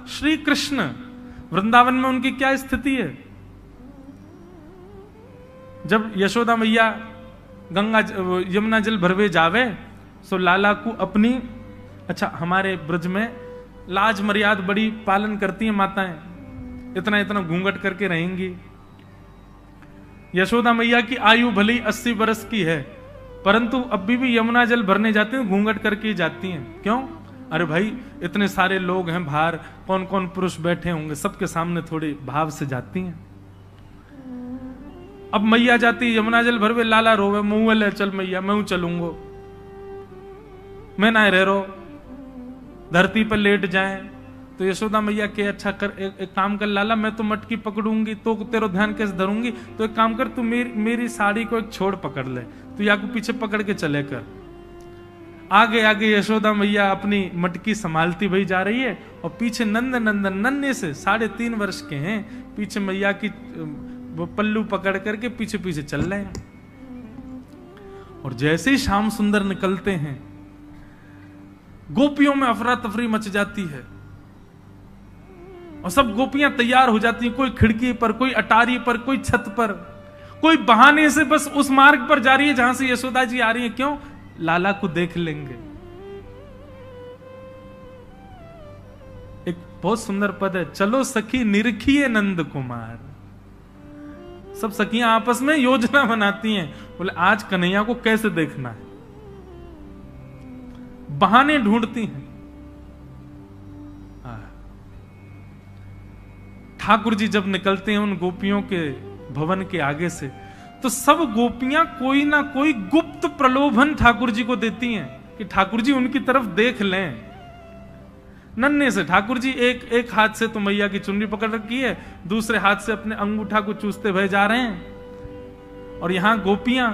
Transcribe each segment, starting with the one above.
श्री कृष्ण वृंदावन में उनकी क्या स्थिति है? जब यशोदा मैया गंगा यमुना जल भरवे जावे सो लाला को अपनी, अच्छा हमारे ब्रज में लाज मर्याद बड़ी पालन करती हैं माताएं, इतना इतना घूंघट करके रहेंगी। यशोदा मैया की आयु भली 80 वर्ष की है, परंतु अभी भी यमुना जल भरने जाती हैं घूंघट करके ही जाती हैं। क्यों? अरे भाई इतने सारे लोग हैं बाहर, कौन कौन पुरुष बैठे होंगे, सबके सामने थोड़ी भाव से जाती हैं। अब मैया जाती यमुना जल भरवे, लाला रोवे, मुंह ले चल मैया मैं चलूंगो, मैं ना रह रो, धरती पर लेट जाए। तो यशोदा मैया के अच्छा कर, एक काम कर लाला, मैं तो मटकी पकड़ूंगी तो तेरा ध्यान कैसे धरूंगी, तो एक काम कर तू मेरी साड़ी को एक छोड़ पकड़ ले, तू या को पीछे पकड़ के चले कर। आगे आगे यशोदा मैया अपनी मटकी संभालती भई जा रही है और पीछे नंद नंदन नन्हे से 3.5 वर्ष के हैं, पीछे मैया की वो पल्लू पकड़ करके पीछे पीछे चल रहे हैं। और जैसे ही श्याम सुंदर निकलते हैं गोपियों में अफरा तफरी मच जाती है और सब गोपियां तैयार हो जाती हैं, कोई खिड़की पर, कोई अटारी पर, कोई छत पर, कोई बहाने से बस उस मार्ग पर जा रही है जहां से यशोदा जी आ रही है। क्यों? लाला को देख लेंगे। एक बहुत सुंदर पद है, चलो सखी निरखिए नंद कुमार। सब सखियां आपस में योजना बनाती हैं, बोले आज कन्हैया को कैसे देखना है, बहाने ढूंढती हैं। ठाकुर जी जब निकलते हैं उन गोपियों के भवन के आगे से, तो सब गोपियां कोई ना कोई गुप्त प्रलोभन ठाकुर जी को देती हैं कि ठाकुर जी उनकी तरफ देख लें। नन्हे से ठाकुर जी एक हाथ से तो मैया की चुनरी पकड़ रखी है, दूसरे हाथ से अपने अंगूठा को चूसते भय जा रहे हैं। और यहां गोपियां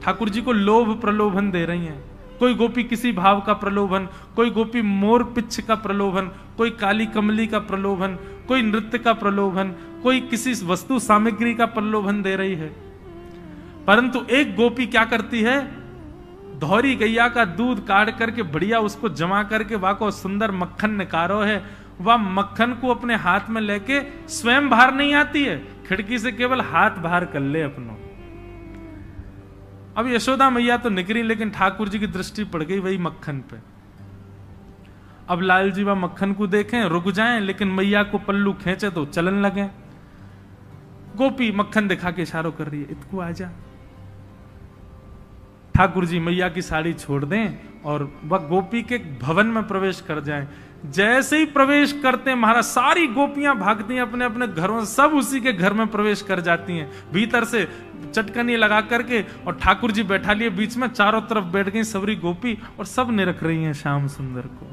ठाकुर जी को लोभ प्रलोभन दे रही हैं। कोई गोपी किसी भाव का प्रलोभन, कोई गोपी मोर पिच्छ का प्रलोभन, कोई काली कमली का प्रलोभन, कोई नृत्य का प्रलोभन, कोई किसी वस्तु सामग्री का प्रलोभन दे रही है। परंतु एक गोपी क्या करती है, धौरी गैया का दूध काट करके बढ़िया उसको जमा करके वहां को सुंदर मक्खन निकारो है, वह मक्खन को अपने हाथ में लेके स्वयं बाहर नहीं आती है, खिड़की से केवल हाथ बाहर कर ले अपनों। अब यशोदा मैया तो निकली, लेकिन ठाकुर जी की दृष्टि पड़ गई वही मक्खन पे। अब लाल जी वह मक्खन को देखें, रुक जाएं, लेकिन मैया को पल्लू खींचे तो चलन लगे। गोपी मक्खन दिखा के इशारों कर रही है, इतको आजा। ठाकुर जी मैया की साड़ी छोड़ दें और वह गोपी के भवन में प्रवेश कर जाएं। जैसे ही प्रवेश करते हैं महाराज, सारी गोपियां भागती हैं अपने अपने घरों, सब उसी के घर में प्रवेश कर जाती हैं, भीतर से चटकनी लगा करके। और ठाकुर जी बैठा लिए बीच में, चारों तरफ बैठ गई सबरी गोपी और सब निरख रही हैं श्याम सुंदर को।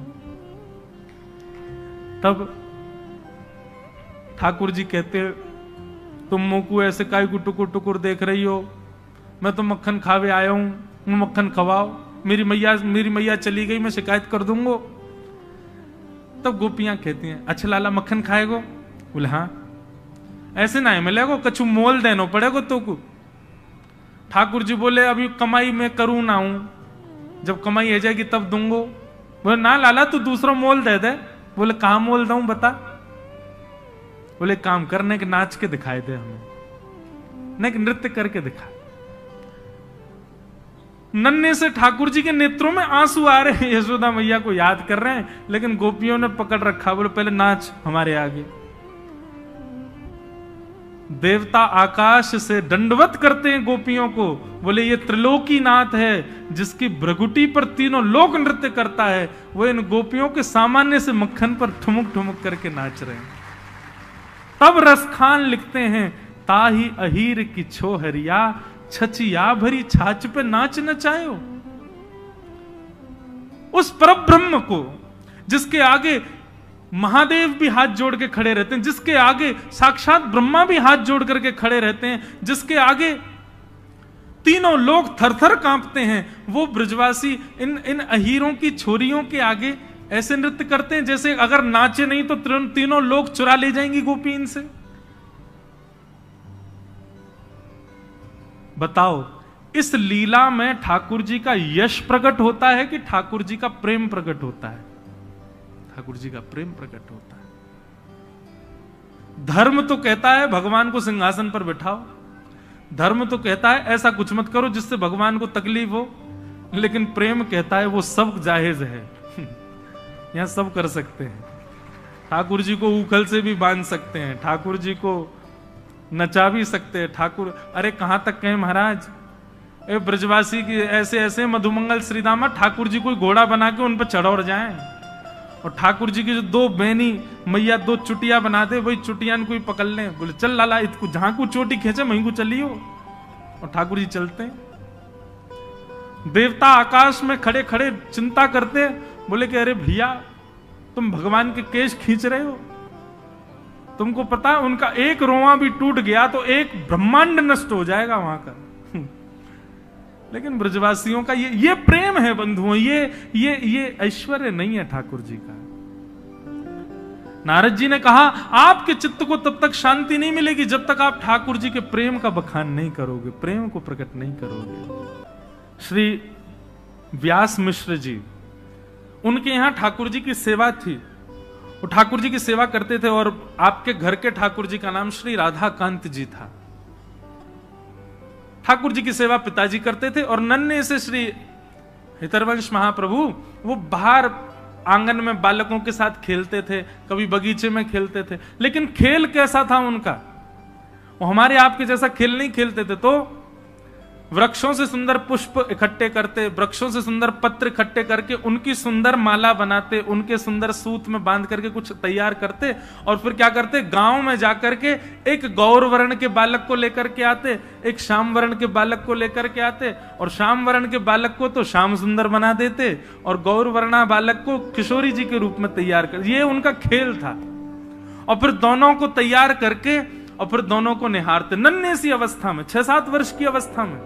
तब ठाकुर जी कहते, तुम मुंह को ऐसे काय को टुकुर टुकुर देख रही हो, मैं तो मक्खन खावे आया हूं, मक्खन खवाओ, मेरी मैया चली गई, मैं शिकायत कर दूंगा। तब गोपियां कहती हैं, अच्छा लाला मक्खन खाएगो? बोले हाँ। ऐसे ना मिलेगो, कछु मोल देनो पड़ेगो तो को। ठाकुर जी बोले, अभी कमाई में करूं ना हूं, जब कमाई हो जाएगी तब दूंगो। बोले ना लाला तू दूसरा मोल दे दे। बोले कहां मोल दूं बता। बोले काम करने के नाच के दिखाई दे हमें, नहीं नृत्य करके दिखा। नन्हे से ठाकुर जी के नेत्रों में आंसू आ रहे हैं, यशोदा मैया को याद कर रहे हैं, लेकिन गोपियों ने पकड़ रखा। बोले पहले नाच हमारे आगे। देवता आकाश से दंडवत करते हैं गोपियों को, बोले ये त्रिलोकी नाथ है जिसकी भ्रगुटी पर तीनों लोक नृत्य करता है, वो इन गोपियों के सामान्य से मक्खन पर ठुमुक ठुमुक करके नाच रहे हैं। तब रसखान लिखते हैं, ताही अहीर की छोहरिया, छचिया भरी छाछ पे नाच नचायो। उस परब्रह्म को जिसके आगे महादेव भी हाथ जोड़ के खड़े रहते हैं, जिसके आगे साक्षात ब्रह्मा भी हाथ जोड़ करके खड़े रहते हैं, जिसके आगे तीनों लोग थरथर कांपते हैं, वो ब्रजवासी इन अहीरों की छोरियों के आगे ऐसे नृत्य करते हैं जैसे अगर नाचे नहीं तो तीनों लोग चुरा ले जाएंगी गोपी इनसे। बताओ, इस लीला में ठाकुर जी का यश प्रकट होता है कि ठाकुर जी का प्रेम प्रकट होता है? ठाकुर जी का प्रेम प्रकट होता है। धर्म तो कहता है भगवान को सिंहासन पर बिठाओ, धर्म तो कहता है ऐसा कुछ मत करो जिससे भगवान को तकलीफ हो, लेकिन प्रेम कहता है वो सब जायज है। यहां सब कर सकते हैं। ठाकुर जी को उखल से भी बांध सकते हैं, ठाकुर जी को नचा भी सकते हैं। ठाकुर, अरे कहां तक कहें महाराज, ए ब्रजवासी की ऐसे ऐसे मधुमंगल श्रीदामा, ठाकुर जी कोई घोड़ा बना के उन पर चढ़ जाए, और ठाकुर जी की जो दो बहनी मैया दो चुटिया बना दे, वही चुटियान को ही पकड़ ले, बोले चल लाला इतको जहां को चोटी खींचे वहीं को चलियो, और ठाकुर जी चलते हैं। देवता आकाश में खड़े खड़े चिंता करते, बोले कि अरे भैया तुम भगवान के केश खींच रहे हो, तुमको पता है उनका एक रोआ भी टूट गया तो एक ब्रह्मांड नष्ट हो जाएगा वहां का। लेकिन ब्रजवासियों का ये प्रेम है बंधुओं, ये ऐश्वर्य नहीं है ठाकुर जी का। नारद जी ने कहा आपके चित्त को तब तक शांति नहीं मिलेगी जब तक आप ठाकुर जी के प्रेम का बखान नहीं करोगे, प्रेम को प्रकट नहीं करोगे। श्री व्यास मिश्र जी, उनके यहां ठाकुर जी की सेवा थी, वो ठाकुर जी की सेवा करते थे, और आपके घर के ठाकुर जी का नाम श्री राधाकांत जी था। ठाकुर जी की सेवा पिताजी करते थे, और नन्हे से श्री हितरवंश महाप्रभु वो बाहर आंगन में बालकों के साथ खेलते थे, कभी बगीचे में खेलते थे। लेकिन खेल कैसा था उनका, वो हमारे आपके जैसा खेल नहीं खेलते थे। तो वृक्षों से सुंदर पुष्प इकट्ठे करते, वृक्षों से सुंदर पत्र इकट्ठे करके उनकी सुंदर माला बनाते, उनके सुंदर सूत में बांध करके कुछ तैयार करते, और फिर क्या करते, गांव में जाकर के एक गौर वर्ण के बालक को लेकर के आते, एक श्याम वर्ण के बालक को लेकर के आते, और श्याम वर्ण के बालक को तो श्याम सुंदर बना देते, और गौर वर्णा बालक को किशोरी जी के रूप में तैयार कर, ये उनका खेल था। और फिर दोनों को तैयार करके और फिर दोनों को निहारते, नन्हे सी अवस्था में, 6-7 वर्ष की अवस्था में,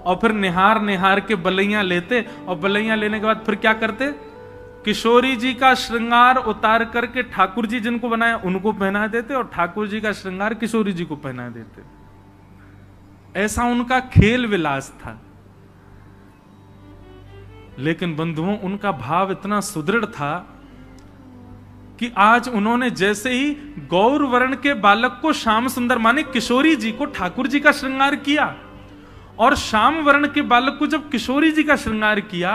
और फिर निहार निहार के बलैया लेते, और बलैया लेने के बाद फिर क्या करते, किशोरी जी का श्रृंगार उतार करके ठाकुर जी जिनको बनाया उनको पहना देते, और ठाकुर जी का श्रृंगार किशोरी जी को पहना देते। ऐसा उनका खेल विलास था। लेकिन बंधुओं उनका भाव इतना सुदृढ़ था कि आज उन्होंने जैसे ही गौर वर्ण के बालक को श्याम सुंदर माने किशोरी जी को ठाकुर जी का श्रृंगार किया, और श्याम वर्ण के बालक को जब किशोरी जी का श्रृंगार किया,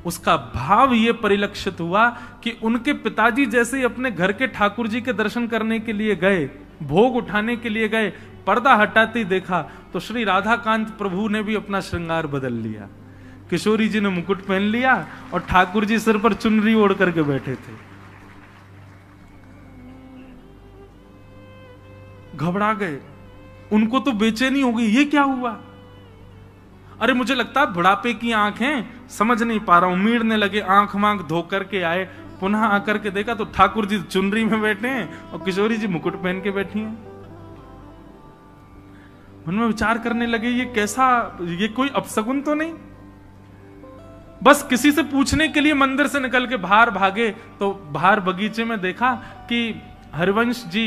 उसका भाव यह परिलक्षित हुआ कि उनके पिताजी जैसे ही अपने घर के ठाकुर जी के दर्शन करने के लिए गए, भोग उठाने के लिए गए, पर्दा हटाते देखा तो श्री राधाकांत प्रभु ने भी अपना श्रृंगार बदल लिया। किशोरी जी ने मुकुट पहन लिया और ठाकुर जी सिर पर चुनरी ओढ़ करके बैठे थे। घबरा गए, उनको तो बेचैनी हो गई, ये क्या हुआ। अरे मुझे लगता है बुढ़ापे की आंखें, समझ नहीं पा रहा हूं। उमीड़ने लगे, आंख मांख धो करके आए, पुनः आकर के देखा तो ठाकुर जी चुनरी में बैठे हैं और किशोरी जी मुकुट पहन के बैठी हैं। उनमें विचार करने लगे ये कैसा, ये कोई अपशगुन तो नहीं। बस किसी से पूछने के लिए मंदिर से निकल के बाहर भागे तो बाहर बगीचे में देखा कि हरिवंश जी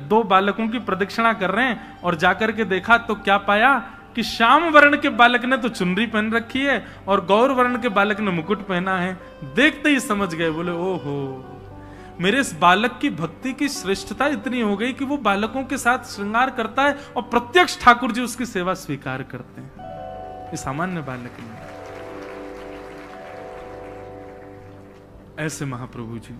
2 बालकों की प्रदक्षिणा कर रहे हैं, और जाकर के देखा तो क्या पाया कि श्याम वर्ण के बालक ने तो चुनरी पहन रखी है और गौर वर्ण के बालक ने मुकुट पहना है। देखते ही समझ गए, बोले ओहो, मेरे इस बालक की भक्ति की श्रेष्ठता इतनी हो गई कि वो बालकों के साथ श्रृंगार करता है और प्रत्यक्ष ठाकुर जी उसकी सेवा स्वीकार करते हैं। ये सामान्य बालक नहीं। ऐसे महाप्रभु जी,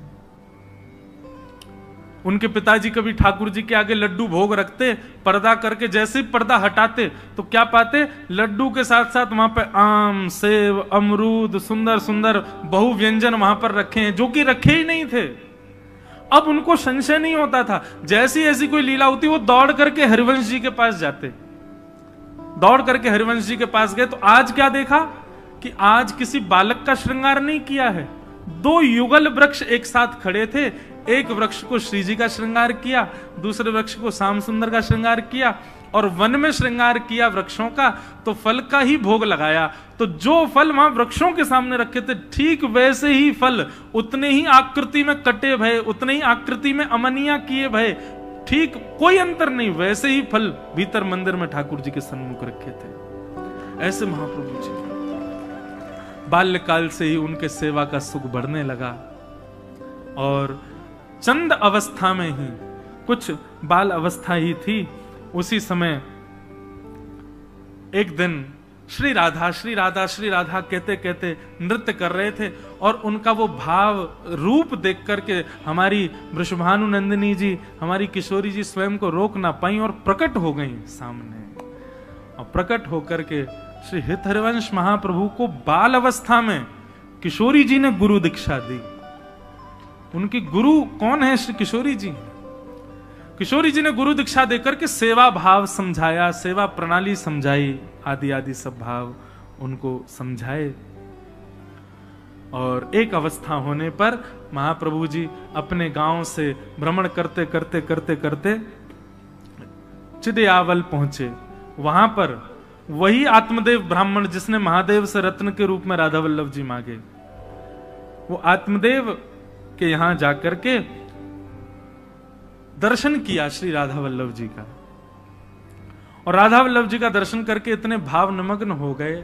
उनके पिताजी कभी ठाकुर जी के आगे लड्डू भोग रखते, पर्दा करके जैसे ही पर्दा हटाते तो क्या पाते, लड्डू के साथ साथ वहां पे आम, सेब, अमरूद, सुंदर सुंदर बहु व्यंजन वहां पर रखे हैं, जो कि रखे ही नहीं थे। अब उनको संशय नहीं होता था, जैसी ऐसी कोई लीला होती वो दौड़ करके हरिवंश जी के पास जाते। दौड़ करके हरिवंश जी के पास गए तो आज क्या देखा कि आज किसी बालक का श्रृंगार नहीं किया है। 2 युगल वृक्ष एक साथ खड़े थे, एक वृक्ष को श्री जी का श्रृंगार किया, दूसरे वृक्ष को श्याम सुंदर का श्रृंगार किया, और वन में श्रृंगार किया वृक्षों का तो फल का ही भोग लगाया। तो जो फल वहां वृक्षों के सामने रखे थे ठीक वैसे ही फल, उतने ही आकृति में कटे भय, उतने ही आकृति में अमनिया किए भय, ठीक कोई अंतर नहीं, वैसे ही फल भीतर मंदिर में ठाकुर जी के सन्मुख रखे थे। ऐसे महाप्रभु जी बाल्यकाल से ही उनके सेवा का सुख बढ़ने लगा और चंद अवस्था में ही, कुछ बाल अवस्था ही थी, उसी समय एक दिन श्री राधा श्री राधा श्री राधा कहते कहते नृत्य कर रहे थे और उनका वो भाव रूप देख करके हमारी वृषभानु नंदिनी जी, हमारी किशोरी जी स्वयं को रोक ना पाई और प्रकट हो गई सामने। और प्रकट होकर के श्री हित हरिवंश महाप्रभु को बाल अवस्था में किशोरी जी ने गुरु दीक्षा दी। उनकी गुरु कौन है? श्री किशोरी जी। किशोरी जी ने गुरु दीक्षा देकर के सेवा भाव समझाया, सेवा प्रणाली समझाई, आदि आदि सब भाव उनको समझाए। और एक अवस्था होने पर महाप्रभु जी अपने गांव से भ्रमण करते करते करते करते चिदयावल पहुंचे। वहां पर वही आत्मदेव ब्राह्मण जिसने महादेव से रत्न के रूप में राधा वल्लभ जी मांगे, वो आत्मदेव के यहां जाकर के दर्शन किया श्री राधा वल्लभ जी का। और राधा वल्लभ जी का दर्शन करके इतने भाव निमग्न हो गए,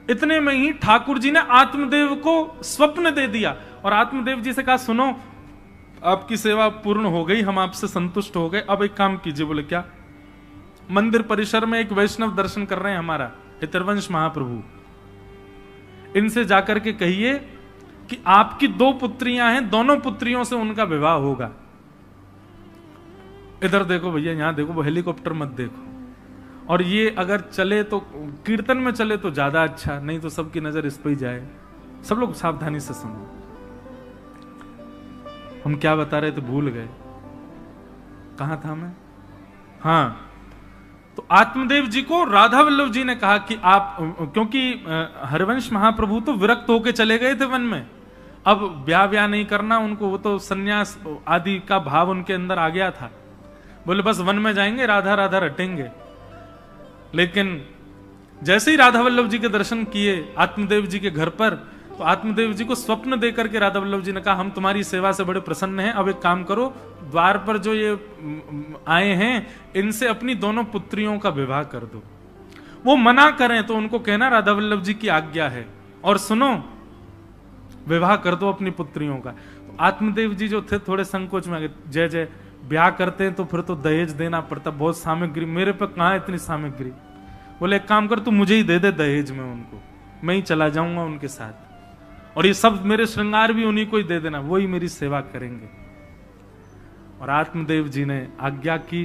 इतने में ही ठाकुर जी ने आत्मदेव को स्वप्न दे दिया और आत्मदेव जी से कहा, सुनो आपकी सेवा पूर्ण हो गई, हम आपसे संतुष्ट हो गए, अब एक काम कीजिए। बोले क्या? मंदिर परिसर में एक वैष्णव दर्शन कर रहे हैं हमारा हितरवंश महाप्रभु, इनसे जाकर के कहिए कि आपकी 2 पुत्रियां हैं, दोनों पुत्रियों से उनका विवाह होगा। इधर देखो भैया, यहां देखो, वो हेलीकॉप्टर मत देखो। और ये अगर चले तो कीर्तन में चले तो ज्यादा अच्छा, नहीं तो सबकी नजर इस पर ही जाए। सब लोग सावधानी से सुनो, हम क्या बता रहे थे भूल गए, कहां था मैं? हाँ, तो आत्मदेव जी को राधा वल्लभ जी ने कहा कि आप, क्योंकि हरिवंश महाप्रभु तो विरक्त होके चले गए थे वन में, अब ब्याह नहीं करना उनको, वो तो सन्यास आदि का भाव उनके अंदर आ गया था। बोले बस वन में जाएंगे, राधा राधा रटेंगे। लेकिन जैसे ही राधा वल्लभ जी के दर्शन किए आत्मदेव जी के घर पर, तो आत्मदेव जी को स्वप्न देकर के राधा वल्लभ जी ने कहा, हम तुम्हारी सेवा से बड़े प्रसन्न हैं, अब एक काम करो, द्वार पर जो ये आए हैं इनसे अपनी दोनों पुत्रियों का विवाह कर दो। वो मना करें तो उनको कहना राधा वल्लभ जी की आज्ञा है, और सुनो विवाह कर दो अपनी पुत्रियों का। तो आत्मदेव जी जो थे थोड़े संकोच में आ गए, जय जय, ब्याह करते हैं तो फिर तो दहेज देना पड़ता, बहुत सामग्री, मेरे पे कहां इतनी सामग्री। बोले एक काम कर, तू मुझे ही दे दे दहेज में उनको, मैं ही चला जाऊंगा उनके साथ, और ये सब मेरे श्रृंगार भी उन्हीं को ही दे देना, वही मेरी सेवा करेंगे। और आत्मदेव जी ने आज्ञा की,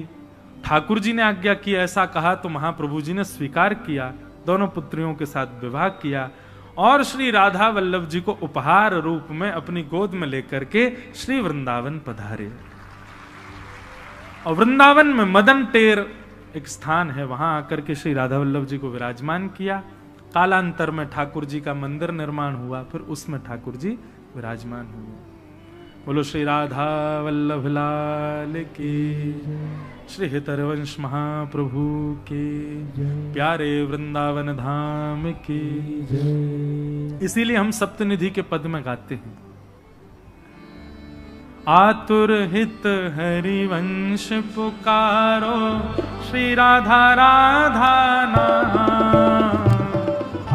ठाकुर जी ने आज्ञा की, ऐसा कहा तो महाप्रभु जी ने स्वीकार किया, दोनों पुत्रियों के साथ विवाह किया और श्री राधा वल्लभ जी को उपहार रूप में अपनी गोद में लेकर के श्री वृंदावन पधारे। और वृंदावन में मदन टेर एक स्थान है, वहां आकर के श्री राधा वल्लभ जी को विराजमान किया। कालांतर में ठाकुर जी का मंदिर निर्माण हुआ, फिर उसमें ठाकुर जी विराजमान हुए। बोलो श्री राधा वल्लभ लाल की, श्री हित हरिवंश महाप्रभु के, प्यारे वृंदावन धाम की। इसीलिए हम सप्तनिधि के पद में गाते हैं, आतुर हित हरिवंश पुकारो, श्री राधा राधा नाम।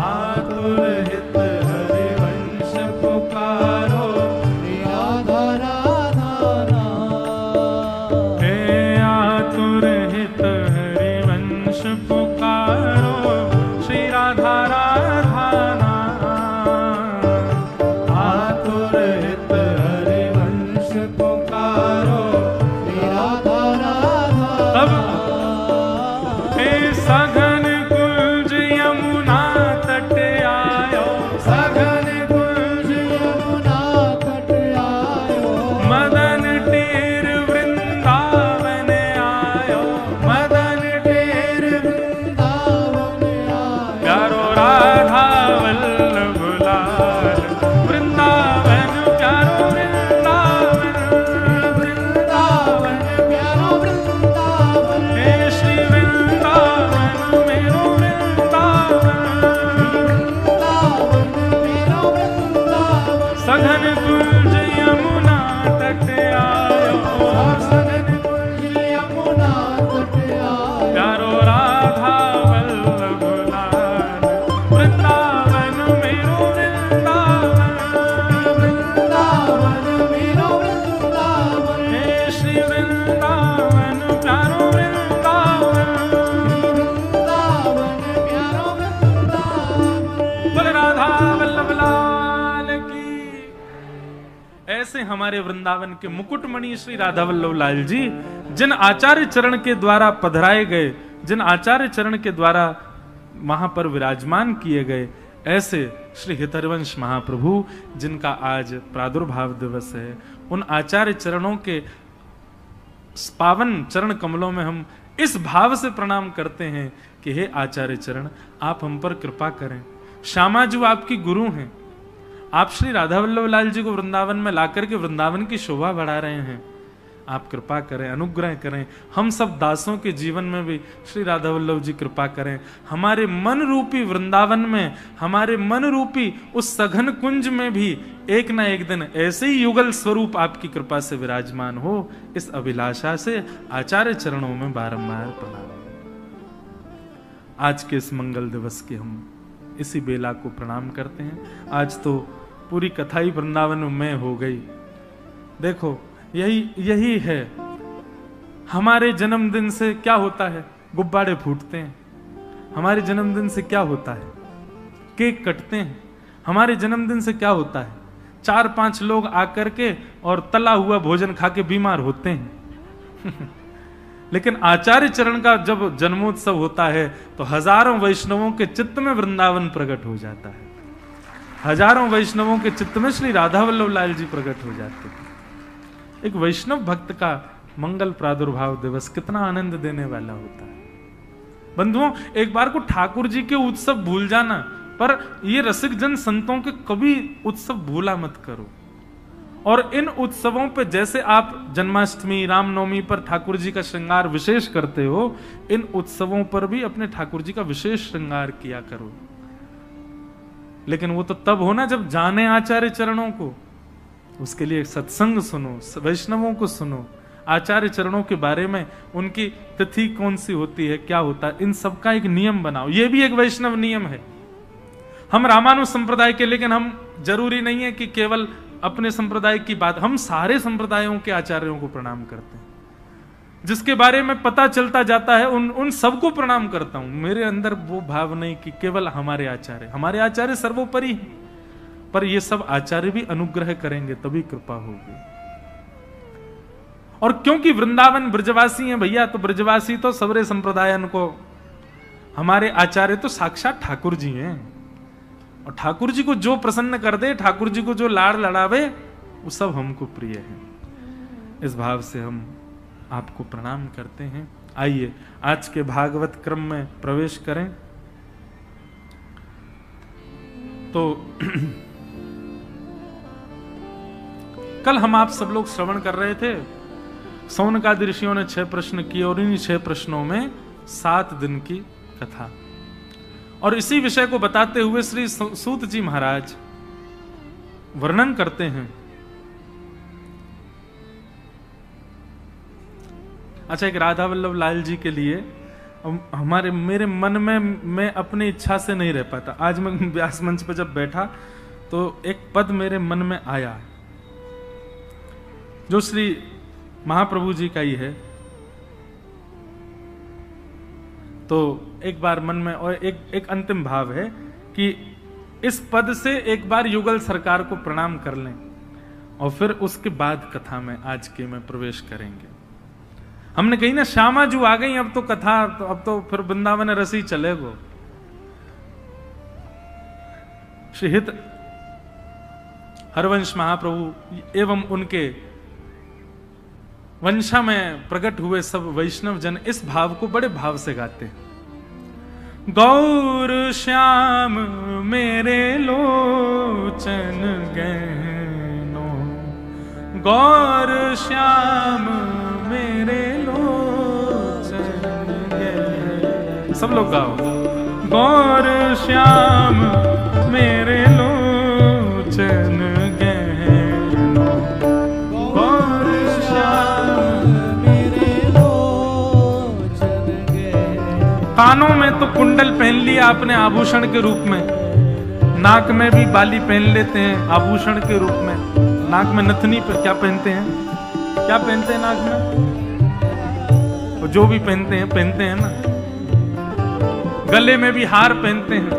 आतुर हित हरिवंश पुकारो, श्री राधा राधा नाम। हे आतुर हित हरिवंश पुकारो, श्री राधा राधा नाम। आतुर हित हरिवंश पुकारो, श्री राधा राधा नाम। हे सघन कुंज यमुना तट आयो, सघन कुंज यमुना तट आयो। मदन टेर वृंदावन आयो, मदन टेर वृंदावन आयो। प्यारो राधा वल्लभ लाल, वृंदावन प्यारो वृंदावन, वृंदावन प्यारो वृंदावन। हे श्री वृंदावन मेरो वृंदावन, वृंदावन मेरो वृंदावन। सघन कुंज यमुना तट आयो, सघन कुंज यमुना तट आयो। प्यारो राधा वल्लभ लाल, वृंदावन ऐसे हमारे वृंदावन के मुकुटमणि श्री राधा वल्लभ लाल जी जिन आचार्य चरण के द्वारा पधराए गए, जिन आचार्य चरण के द्वारा वहां पर विराजमान किए गए, ऐसे श्री हितरवंश महाप्रभु जिनका आज प्रादुर्भाव दिवस है, उन आचार्य चरणों के पावन चरण कमलों में हम इस भाव से प्रणाम करते हैं कि हे आचार्य चरण, आप हम पर कृपा करें। श्यामा जी आपकी गुरु हैं, आप श्री राधा वल्लभ लाल जी को वृंदावन में लाकर के वृंदावन की शोभा बढ़ा रहे हैं, आप कृपा करें, अनुग्रह करें। हम सब दासों के जीवन में भी श्री राधा वल्लभ जी कृपा करें। हमारे मन रूपी वृंदावन में, हमारे मन रूपी उस सघन कुंज में भी एक ना एक दिन ऐसे ही युगल स्वरूप आपकी कृपा से विराजमान हो, इस अभिलाषा से आचार्य चरणों में बारंबार प्रणाम। आज के इस मंगल दिवस के हम इसी बेला को प्रणाम करते हैं। आज तो पूरी कथा ही वृंदावन में हो गई। देखो यही है, हमारे जन्मदिन से क्या होता है? गुब्बारे फूटते हैं। हमारे जन्मदिन से क्या होता है? केक कटते हैं। हमारे जन्मदिन से क्या होता है? 4-5 लोग आकर के और तला हुआ भोजन खा के बीमार होते हैं। लेकिन आचार्य चरण का जब जन्मोत्सव होता है तो हजारों वैष्णवों के चित्त में वृंदावन प्रकट हो जाता है। हजारों वैष्णवों के चित्त में श्री राधा वल्लभ लाल जी प्रकट हो जाते हैं। एक वैष्णव भक्त का मंगल प्रादुर्भाव दिवस कितना आनंद देने वाला होता है। बंधुओं, एक बार को ठाकुर जी के उत्सव भूल जाना, पर ये रसिक जन संतों के कभी उत्सव भूला मत करो। और इन उत्सवों पे जैसे आप जन्माष्टमी, रामनवमी पर ठाकुर जी का श्रृंगार विशेष करते हो, इन उत्सवों पर भी अपने ठाकुर जी का विशेष श्रृंगार किया करो। लेकिन वो तो तब हो ना जब जाने आचार्य चरणों को। उसके लिए सत्संग सुनो, वैष्णवों को सुनो, आचार्य चरणों के बारे में, उनकी तिथि कौन सी होती है, क्या होता है, इन सब का एक नियम बनाओ। ये भी एक वैष्णव नियम है। हम रामानुज संप्रदाय के, लेकिन हम जरूरी नहीं है कि केवल अपने संप्रदाय की बात, हम सारे संप्रदायों के आचार्यों को प्रणाम करते हैं। जिसके बारे में पता चलता जाता है उन सबको प्रणाम करता हूं। मेरे अंदर वो भाव नहीं कि केवल हमारे आचार्य सर्वोपरि हैं, पर ये सब आचार्य भी अनुग्रह करेंगे तभी कृपा होगी। और क्योंकि वृंदावन ब्रजवासी हैं भैया, तो ब्रजवासी तो सबरे संप्रदायन को, हमारे आचार्य तो साक्षात ठाकुर जी हैं। और ठाकुर जी को जो प्रसन्न कर दे, ठाकुर जी को जो लाड़ लड़ावे, वो सब हमको प्रिय है। इस भाव से हम आपको प्रणाम करते हैं। आइए आज के भागवत क्रम में प्रवेश करें। तो कल हम आप सब लोग श्रवण कर रहे थे, सौनकादि ऋषियों ने 6 प्रश्न किए और इन 6 प्रश्नों में 7 दिन की कथा। और इसी विषय को बताते हुए श्री सूत जी महाराज वर्णन करते हैं। अच्छा, एक राधा वल्लभ लाल जी के लिए मेरे मन में मैं अपनी इच्छा से नहीं रह पाता। आज मैं व्यास मंच पर जब बैठा तो एक पद मेरे मन में आया जो श्री महाप्रभु जी का ही है। तो एक बार मन में, और एक अंतिम भाव है कि इस पद से एक बार युगल सरकार को प्रणाम कर लें और फिर उसके बाद कथा में आज के में प्रवेश करेंगे। हमने कही ना श्यामा जू आ गई, अब तो कथा, अब तो फिर वृंदावन रसी चलेगो। श्री हित हरवंश महाप्रभु एवं उनके वंशा में प्रकट हुए सब वैष्णव जन इस भाव को बड़े भाव से गाते हैं। गौर श्याम मेरे लोचन गहनो, गौर श्याम मेरे लोचन गहनो। सब लोग गाओ। गौर श्याम मेरे लोचन गहनो, गौर श्याम मेरे लोचन गहनो। कानों में तो कुंडल पहन लिया आपने आभूषण के रूप में, नाक में भी बाली पहन लेते हैं आभूषण के रूप में। नाक में नथनी पर क्या पहनते हैं, क्या पहनते हैं नाक में, वो जो भी पहनते हैं ना। गले में भी हार पहनते हैं।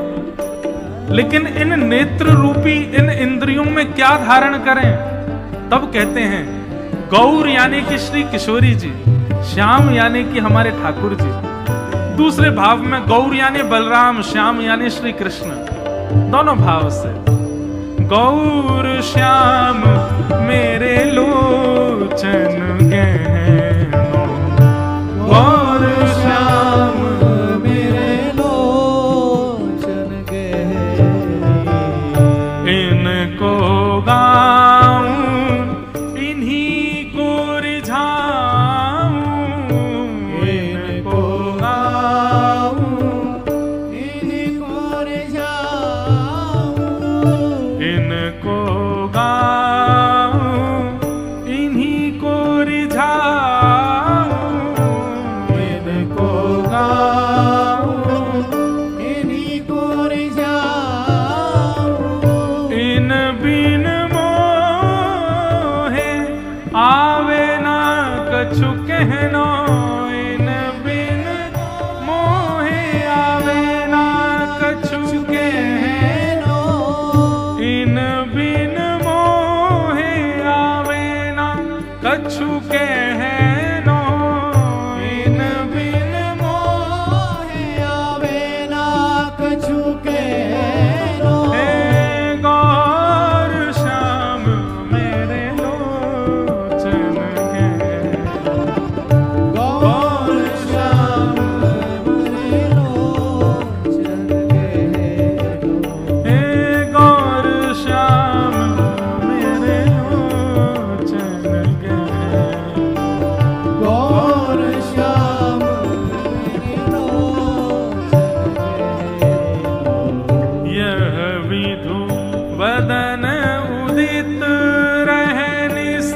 लेकिन इन नेत्र रूपी इन इंद्रियों में क्या धारण करें? तब कहते हैं गौर यानी कि श्री किशोरी जी, श्याम यानी कि हमारे ठाकुर जी। दूसरे भाव में गौर यानी बलराम, श्याम यानी श्री कृष्ण, दोनों भाव से। गौर श्याम मेरे लोचन गहनो, गौर श्याम मेरे लोचन गहनो, इनको गाऊं इन्हीं को रिझाऊं, इनको गाऊं इन्हीं को रिझाऊं, इनको गाऊं इन्हीं को रिझाऊं, इनको गाऊं इन्हीं को रिझाऊं, इन बिन मोहे आवे ना कछु कहनो, इन बिन मोहे आवे ना कछु कहनो, इन बिन मोहे आवे ना कछु कहनो, इन बिन मोहे आवे ना कछु कहनो, हे गौर श्याम मेरे लोचन गहनो, गौर श्याम मेरे लोचन गहनो, हे गौर श्याम मेरे लोचन गहनो, गौर श्याम मेरे लोचन गहनो, यह विधु वदन उदित रहे निस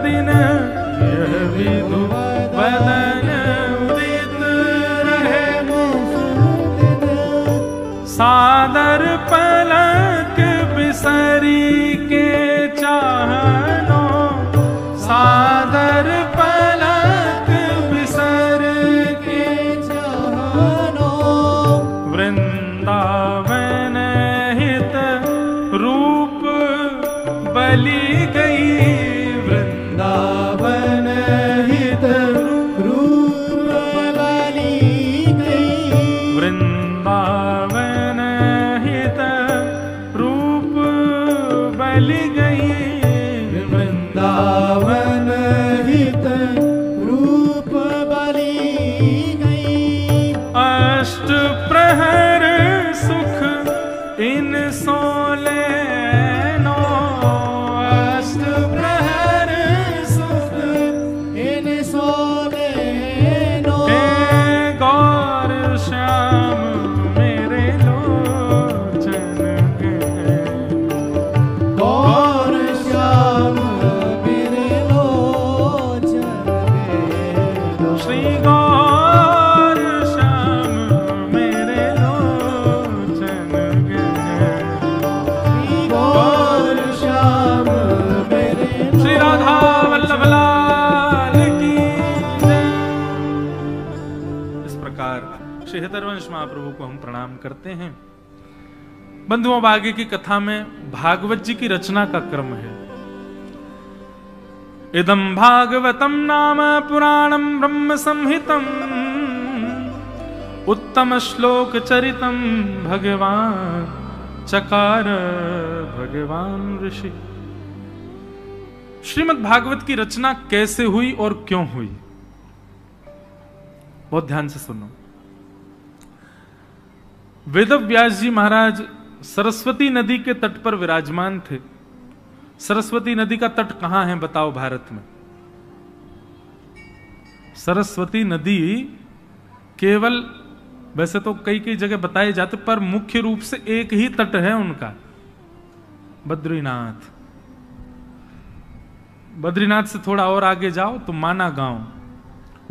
दिन, यह विधु वदन उदित रहे सादर पलक बिसरी के चाहनो, सादर पलक बिसर के चाहनो, वृंदावन हित रूप बलि गई, वृंदावन हित रूप बलि गई, वृंदावन हित रूप बलि गई, वृंदावन हित रूप बलि गई, अष्ट प्रहर सुख इन सोले नो, अष्ट प्रहर सुख इन सोले नो, हे गौर श्याम मेरे लोचन गहनो, गौर श्याम मेरे लोचन गहनो, श्री गौर श्याम मेरे लोचन गहनो, गौर श्याम मेरे श्री राधा वल्लभ लाल की जय। इस प्रकार श्री हितरवंश महाप्रभु को हम प्रणाम करते हैं। बंधुओं, आगे की कथा में भागवत जी की रचना का क्रम है। इदं भागवतम नाम पुराणम ब्रह्म संहितम, उत्तम श्लोक चरितम भगवान चकार भगवान ऋषि। श्रीमद् भागवत की रचना कैसे हुई और क्यों हुई, बहुत ध्यान से सुनो। वेदव्यास जी महाराज सरस्वती नदी के तट पर विराजमान थे। सरस्वती नदी का तट कहां है बताओ भारत में? सरस्वती नदी केवल, वैसे तो कई कई जगह बताए जाते, पर मुख्य रूप से एक ही तट है उनका, बद्रीनाथ। बद्रीनाथ से थोड़ा और आगे जाओ तो माना गांव,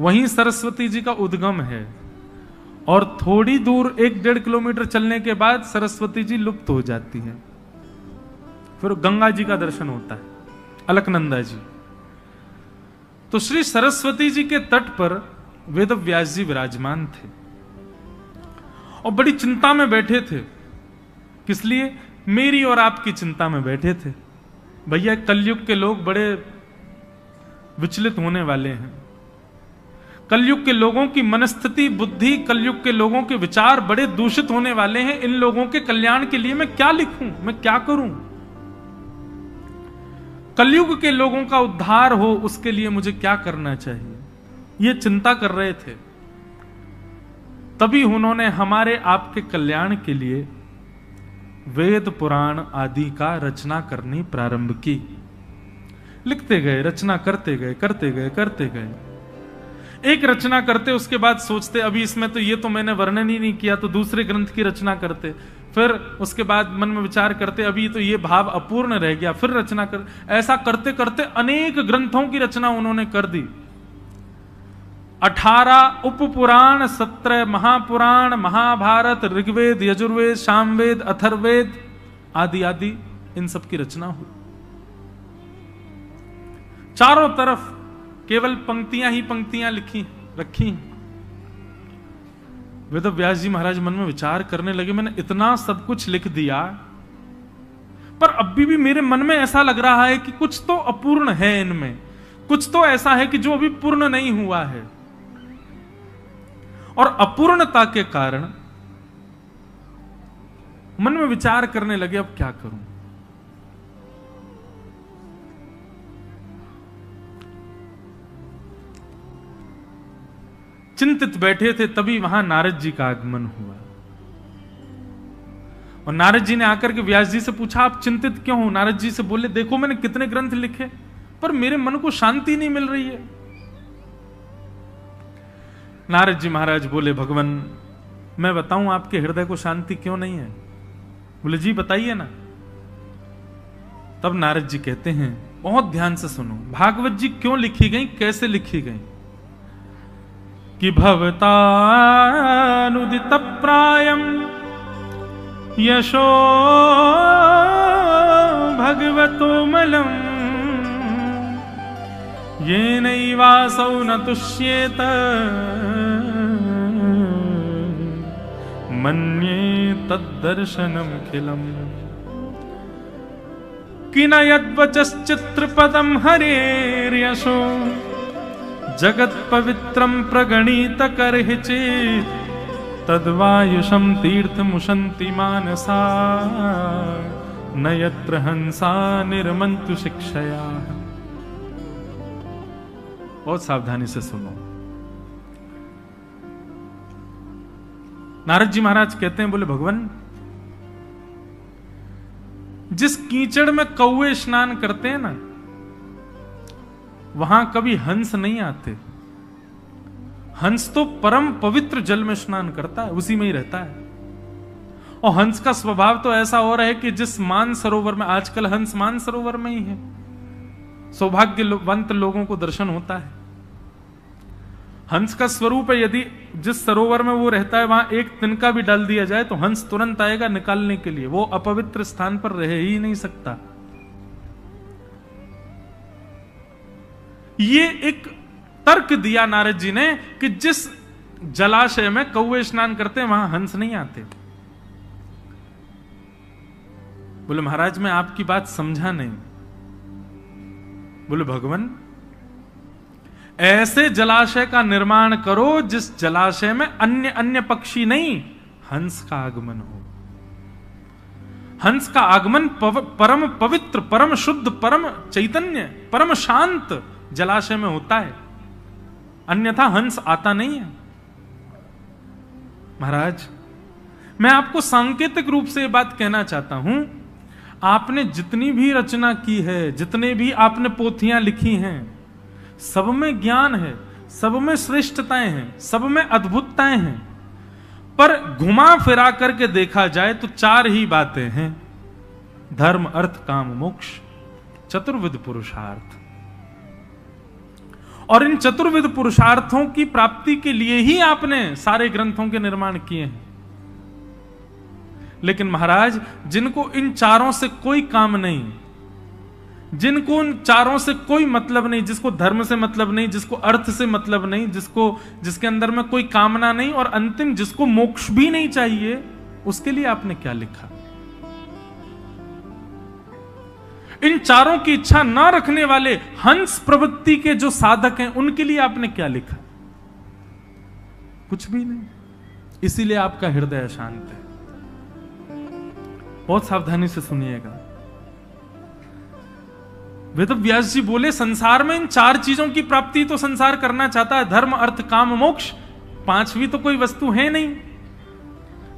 वहीं सरस्वती जी का उद्गम है। और थोड़ी दूर 1-1.5 किलोमीटर चलने के बाद सरस्वती जी लुप्त हो जाती हैं। फिर गंगा जी का दर्शन होता है, अलकनंदा जी। तो श्री सरस्वती जी के तट पर वेदव्यास जी विराजमान थे और बड़ी चिंता में बैठे थे। किस लिए? मेरी और आपकी चिंता में बैठे थे भैया कलयुग के लोग बड़े विचलित होने वाले हैं। कलयुग के लोगों की मनस्थिति, बुद्धि, कलयुग के लोगों के विचार बड़े दूषित होने वाले हैं। इन लोगों के कल्याण के लिए मैं क्या लिखूं, मैं क्या करूं? कलयुग के लोगों का उद्धार हो उसके लिए मुझे क्या करना चाहिए, ये चिंता कर रहे थे। तभी उन्होंने हमारे आपके कल्याण के लिए वेद पुराण आदि का रचना करनी प्रारंभ की। लिखते गए, रचना करते गए, करते गए, करते गए। एक रचना करते, उसके बाद सोचते अभी इसमें तो ये तो मैंने वर्णन ही नहीं किया, तो दूसरे ग्रंथ की रचना करते। फिर उसके बाद मन में विचार करते अभी तो ये भाव अपूर्ण रह गया, फिर रचना कर। ऐसा करते करते अनेक ग्रंथों की रचना उन्होंने कर दी। 18 उपपुराण, 17 महापुराण, महाभारत, ऋग्वेद, यजुर्वेद, सामवेद, अथर्ववेद आदि आदि इन सब की रचना हुई। चारों तरफ केवल पंक्तियां ही पंक्तियां रखी। वेद व्यास जी महाराज मन में विचार करने लगे, मैंने इतना सब कुछ लिख दिया, पर अभी भी मेरे मन में ऐसा लग रहा है कि कुछ तो अपूर्ण है इनमें, कुछ तो ऐसा है कि जो अभी पूर्ण नहीं हुआ है। और अपूर्णता के कारण मन में विचार करने लगे अब क्या करूं। चिंतित बैठे थे, तभी वहां नारद जी का आगमन हुआ। और नारद जी ने आकर के व्यास जी से पूछा आप चिंतित क्यों हो? नारद जी से बोले देखो मैंने कितने ग्रंथ लिखे, पर मेरे मन को शांति नहीं मिल रही है। नारद जी महाराज बोले भगवान मैं बताऊं आपके हृदय को शांति क्यों नहीं है? बोले जी बताइए ना। तब नारद जी कहते हैं बहुत ध्यान से सुनो, भागवत जी क्यों लिखी गई, कैसे लिखी गई? कि भवतानुदित प्रायम यशो भगवतो मलम ये नैवासौ न तुष्येत मन्ये तद्दर्शनम खिलम कि न यद्वचश्चित्रपदम हरेर्यशो जगत पवित्रम प्रगणित करहि चेत् तद्वायुषम तीर्थमुशन्ति मानसा न यत्र हंसा निर्मन्तु शिक्षया। बहुत सावधानी से सुनो। नारद जी महाराज कहते हैं, बोले भगवान जिस कीचड़ में कौवे स्नान करते हैं ना, वहां कभी हंस नहीं आते। हंस तो परम पवित्र जल में स्नान करता है, उसी में ही रहता है। और हंस का स्वभाव तो ऐसा हो रहा है कि जिस मान सरोवर में, आजकल हंस मान सरोवर में ही है, सौभाग्यवंत लोगों को दर्शन होता है। हंस का स्वरूप है, यदि जिस सरोवर में वो रहता है वहां एक तिनका भी डाल दिया जाए तो हंस तुरंत आएगा निकालने के लिए, वो अपवित्र स्थान पर रह ही नहीं सकता। ये एक तर्क दिया नारद जी ने कि जिस जलाशय में कौवे स्नान करते हैं वहां हंस नहीं आते। बोले महाराज मैं आपकी बात समझा नहीं। बोले भगवान ऐसे जलाशय का निर्माण करो जिस जलाशय में अन्य अन्य पक्षी नहीं, हंस का आगमन हो। हंस का आगमन परम पवित्र, परम शुद्ध, परम चैतन्य, परम शांत जलाशय में होता है, अन्यथा हंस आता नहीं है। महाराज मैं आपको सांकेतिक रूप से यह बात कहना चाहता हूं, आपने जितनी भी रचना की है, जितने भी आपने पोथियां लिखी हैं, सब में ज्ञान है, सब में श्रेष्ठताएं हैं, सब में अद्भुतताएं हैं, पर घुमा फिरा करके देखा जाए तो 4 ही बातें हैं, धर्म अर्थ काम मोक्ष, चतुर्विध पुरुषार्थ। और इन चतुर्विध पुरुषार्थों की प्राप्ति के लिए ही आपने सारे ग्रंथों के निर्माण किए हैं। लेकिन महाराज जिनको इन चारों से कोई काम नहीं, जिनको उन चारों से कोई मतलब नहीं, जिसको धर्म से मतलब नहीं, जिसको अर्थ से मतलब नहीं, जिसके अंदर में कोई कामना नहीं, और अंतिम जिसको मोक्ष भी नहीं चाहिए, उसके लिए आपने क्या लिखा? इन चारों की इच्छा ना रखने वाले हंस प्रवृत्ति के जो साधक हैं, उनके लिए आपने क्या लिखा? कुछ भी नहीं। इसीलिए आपका हृदय अशांत है। बहुत सावधानी से सुनिएगा। वेद व्यास जी बोले, संसार में इन चार चीजों की प्राप्ति तो संसार करना चाहता है, धर्म अर्थ काम मोक्ष। पांचवी तो कोई वस्तु है नहीं।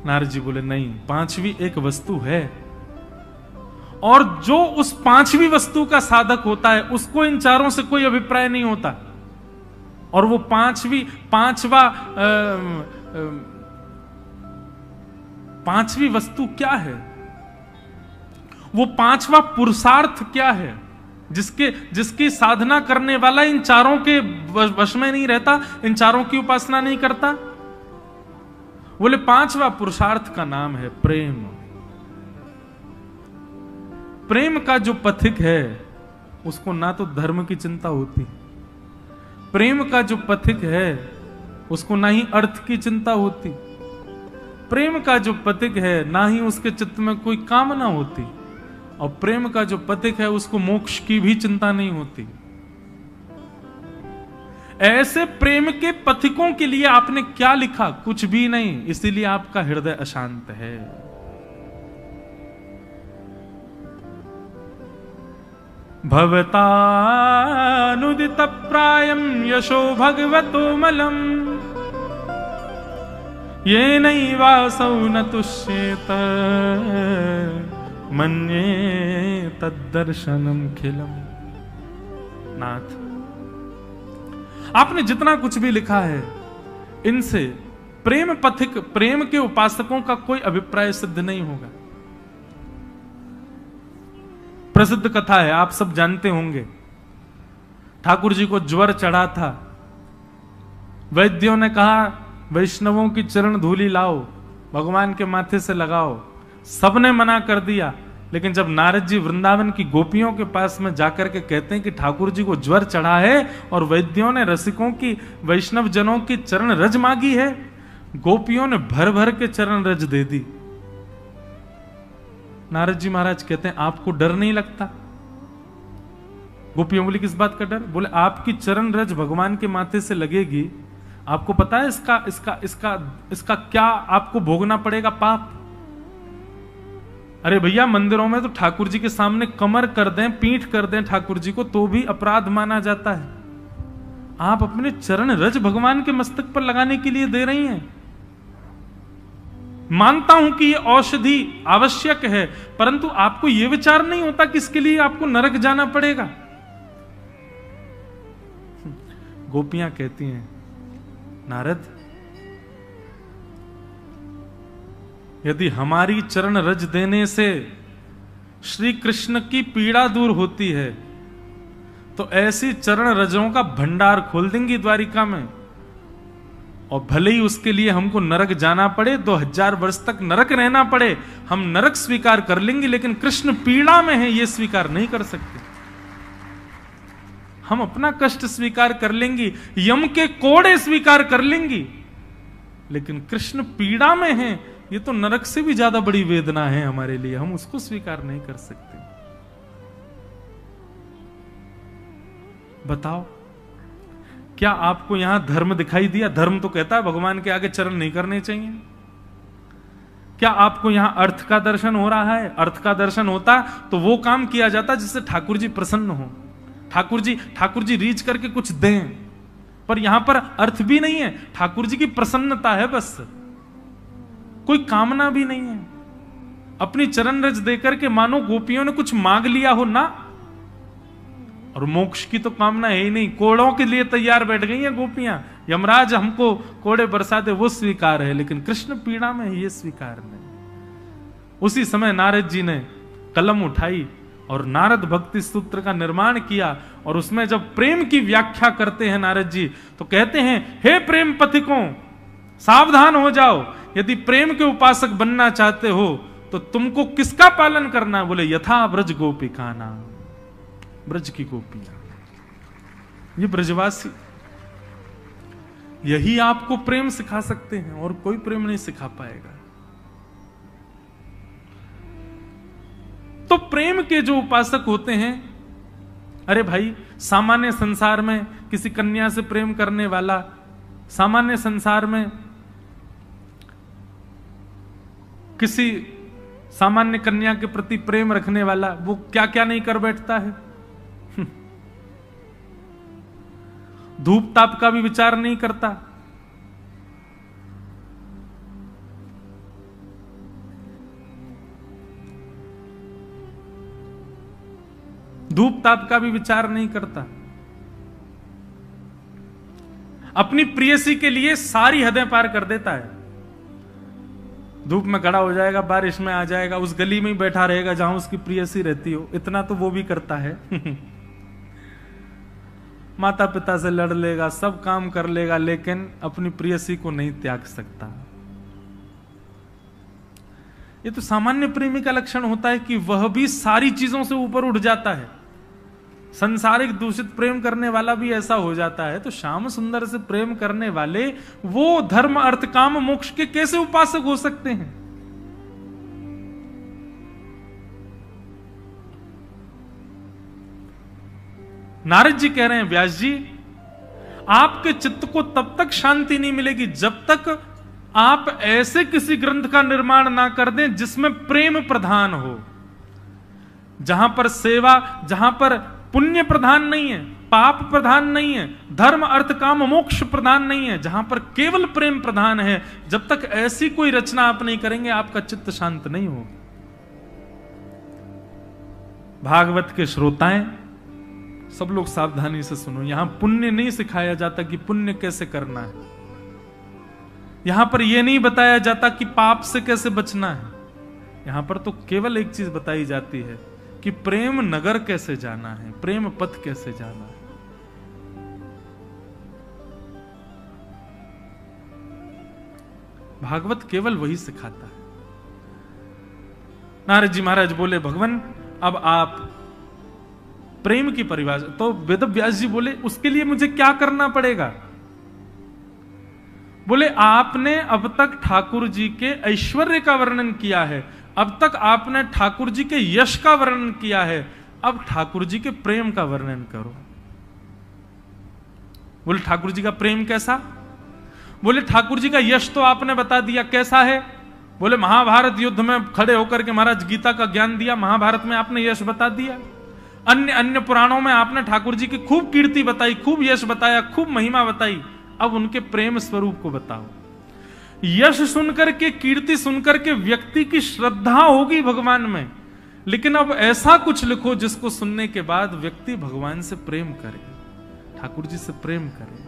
नारद जी बोले, नहीं, पांचवी एक वस्तु है, और जो उस पांचवी वस्तु का साधक होता है उसको इन चारों से कोई अभिप्राय नहीं होता। और वो पांचवी वस्तु क्या है? वो पांचवा पुरुषार्थ क्या है जिसकी साधना करने वाला इन चारों के वश में नहीं रहता, इन चारों की उपासना नहीं करता? बोले पांचवा पुरुषार्थ का नाम है प्रेम। प्रेम का जो पथिक है उसको ना तो धर्म की चिंता होती, प्रेम का जो पथिक है उसको ना ही अर्थ की चिंता होती, प्रेम का जो पथिक है ना ही उसके चित्त में कोई कामना होती, और प्रेम का जो पथिक है उसको मोक्ष की भी चिंता नहीं होती। ऐसे प्रेम के पथिकों के लिए आपने क्या लिखा? कुछ भी नहीं। इसीलिए आपका हृदय अशांत है। भवतानुदित प्रायम यशो भगवतो मलम ये नैवासौ न तुष्येत मन्ये तद्दर्शनम खिलम। नाथ, आपने जितना कुछ भी लिखा है, इनसे प्रेम पथिक, प्रेम के उपासकों का कोई अभिप्राय सिद्ध नहीं होगा। प्रसिद्ध कथा है, आप सब जानते होंगे। ठाकुर जी को ज्वर चढ़ा था। वैद्यों ने कहा, वैष्णवों की चरण धूली लाओ, भगवान के माथे से लगाओ। सबने मना कर दिया। लेकिन जब नारद जी वृंदावन की गोपियों के पास में जाकर के कहते हैं कि ठाकुर जी को ज्वर चढ़ा है और वैद्यों ने रसिकों की, वैष्णव जनों की चरण रज मांगी है, गोपियों ने भर भर के चरण रज दे दी। नारद जी महाराज कहते हैं, आपको डर नहीं लगता? गोपियों बोली, किस बात का डर? बोले, आपकी चरण रज भगवान के माथे से लगेगी, आपको पता है इसका क्या आपको भोगना पड़ेगा पाप? अरे भैया, मंदिरों में तो ठाकुर जी के सामने कमर कर दें, पीठ कर दें ठाकुर जी को, तो भी अपराध माना जाता है। आप अपने चरण रज भगवान के मस्तक पर लगाने के लिए दे रही हैं। मानता हूं कि यह औषधि आवश्यक है, परंतु आपको यह विचार नहीं होता कि इसके लिए आपको नरक जाना पड़ेगा। गोपियां कहती हैं, नारद, यदि हमारी चरण रज देने से श्री कृष्ण की पीड़ा दूर होती है तो ऐसी चरण रजों का भंडार खोल देंगी द्वारिका में, और भले ही उसके लिए हमको नरक जाना पड़े, 2000 वर्ष तक नरक रहना पड़े, हम नरक स्वीकार कर लेंगे, लेकिन कृष्ण पीड़ा में है यह स्वीकार नहीं कर सकते। हम अपना कष्ट स्वीकार कर लेंगी, यम के कोड़े स्वीकार कर लेंगी, लेकिन कृष्ण पीड़ा में है, ये तो नरक से भी ज्यादा बड़ी वेदना है हमारे लिए, हम उसको स्वीकार नहीं कर सकते। बताओ, क्या आपको यहां धर्म दिखाई दिया? धर्म तो कहता है भगवान के आगे चरण नहीं करने चाहिए। क्या आपको यहां अर्थ का दर्शन हो रहा है? अर्थ का दर्शन होता तो वो काम किया जाता जिससे ठाकुर जी प्रसन्न हो, ठाकुर जी रीच करके कुछ दें, पर यहां पर अर्थ भी नहीं है, ठाकुर जी की प्रसन्नता है बस, कोई कामना भी नहीं है। अपनी चरण रज देकर के मानो गोपियों ने कुछ मांग लिया हो ना, और मोक्ष की तो कामना है ही नहीं, कोड़ों के लिए तैयार बैठ गई हैं गोपियां। यमराज हमको कोड़े बरसा दे वो स्वीकार है, लेकिन कृष्ण पीड़ा में ये स्वीकार नहीं। उसी समय नारद जी ने कलम उठाई और नारद भक्ति सूत्र का निर्माण किया, और उसमें जब प्रेम की व्याख्या करते हैं नारद जी, तो कहते हैं, हे प्रेम पथिकों, सावधान हो जाओ, यदि प्रेम के उपासक बनना चाहते हो तो तुमको किसका पालन करना है? बोले, यथा ब्रज गोपिका नाम, ब्रज की गोपियां, ये ब्रजवासी, यही आपको प्रेम सिखा सकते हैं, और कोई प्रेम नहीं सिखा पाएगा। तो प्रेम के जो उपासक होते हैं, अरे भाई सामान्य संसार में किसी कन्या से प्रेम करने वाला, सामान्य संसार में किसी सामान्य कन्या के प्रति प्रेम रखने वाला, वो क्या क्या नहीं कर बैठता है। धूप ताप का भी विचार नहीं करता, धूप ताप का भी विचार नहीं करता, अपनी प्रेयसी के लिए सारी हदें पार कर देता है। धूप में खड़ा हो जाएगा, बारिश में आ जाएगा, उस गली में ही बैठा रहेगा जहां उसकी प्रेयसी रहती हो, इतना तो वो भी करता है। माता पिता से लड़ लेगा, सब काम कर लेगा, लेकिन अपनी प्रेयसी को नहीं त्याग सकता। ये तो सामान्य प्रेमी का लक्षण होता है कि वह भी सारी चीजों से ऊपर उठ जाता है। संसारिक दूषित प्रेम करने वाला भी ऐसा हो जाता है, तो श्याम सुंदर से प्रेम करने वाले वो धर्म अर्थ काम मोक्ष के कैसे उपासक हो सकते हैं? नारद जी कह रहे हैं, व्यास जी आपके चित्त को तब तक शांति नहीं मिलेगी जब तक आप ऐसे किसी ग्रंथ का निर्माण ना कर दें जिसमें प्रेम प्रधान हो, जहां पर सेवा, जहां पर पुण्य प्रधान नहीं है, पाप प्रधान नहीं है, धर्म अर्थ काम मोक्ष प्रधान नहीं है, जहां पर केवल प्रेम प्रधान है। जब तक ऐसी कोई रचना आप नहीं करेंगे, आपका चित्त शांत नहीं होगा। भागवत के श्रोताएं सब लोग सावधानी से सुनो, यहां पुण्य नहीं सिखाया जाता कि पुण्य कैसे करना है, यहां पर यह नहीं बताया जाता कि पाप से कैसे बचना है। यहां पर तो केवल एक चीज बताई जाती है कि प्रेम नगर कैसे जाना है, प्रेम पथ कैसे जाना है। भागवत केवल वही सिखाता है। नारद जी महाराज बोले, भगवान अब आप प्रेम की परिभाषा, तो वेद व्यास जी बोले उसके लिए मुझे क्या करना पड़ेगा? बोले आपने अब तक ठाकुर जी के ऐश्वर्य का वर्णन किया है, अब तक आपने ठाकुर जी के यश का वर्णन किया है, अब ठाकुर जी के प्रेम का वर्णन करो। बोले ठाकुर जी का प्रेम कैसा? बोले ठाकुर जी का यश तो आपने बता दिया, कैसा है? बोले महाभारत युद्ध में खड़े होकर के महाराज गीता का ज्ञान दिया, महाभारत में आपने यश बता दिया। अन्य अन्य पुराणों में आपने ठाकुर जी की खूब कीर्ति बताई, खूब यश बताया, खूब महिमा बताई। अब उनके प्रेम स्वरूप को बताओ। यश सुनकर के, कीर्ति सुनकर के व्यक्ति की श्रद्धा होगी भगवान में, लेकिन अब ऐसा कुछ लिखो जिसको सुनने के बाद व्यक्ति भगवान से प्रेम करे, ठाकुर जी से प्रेम करे।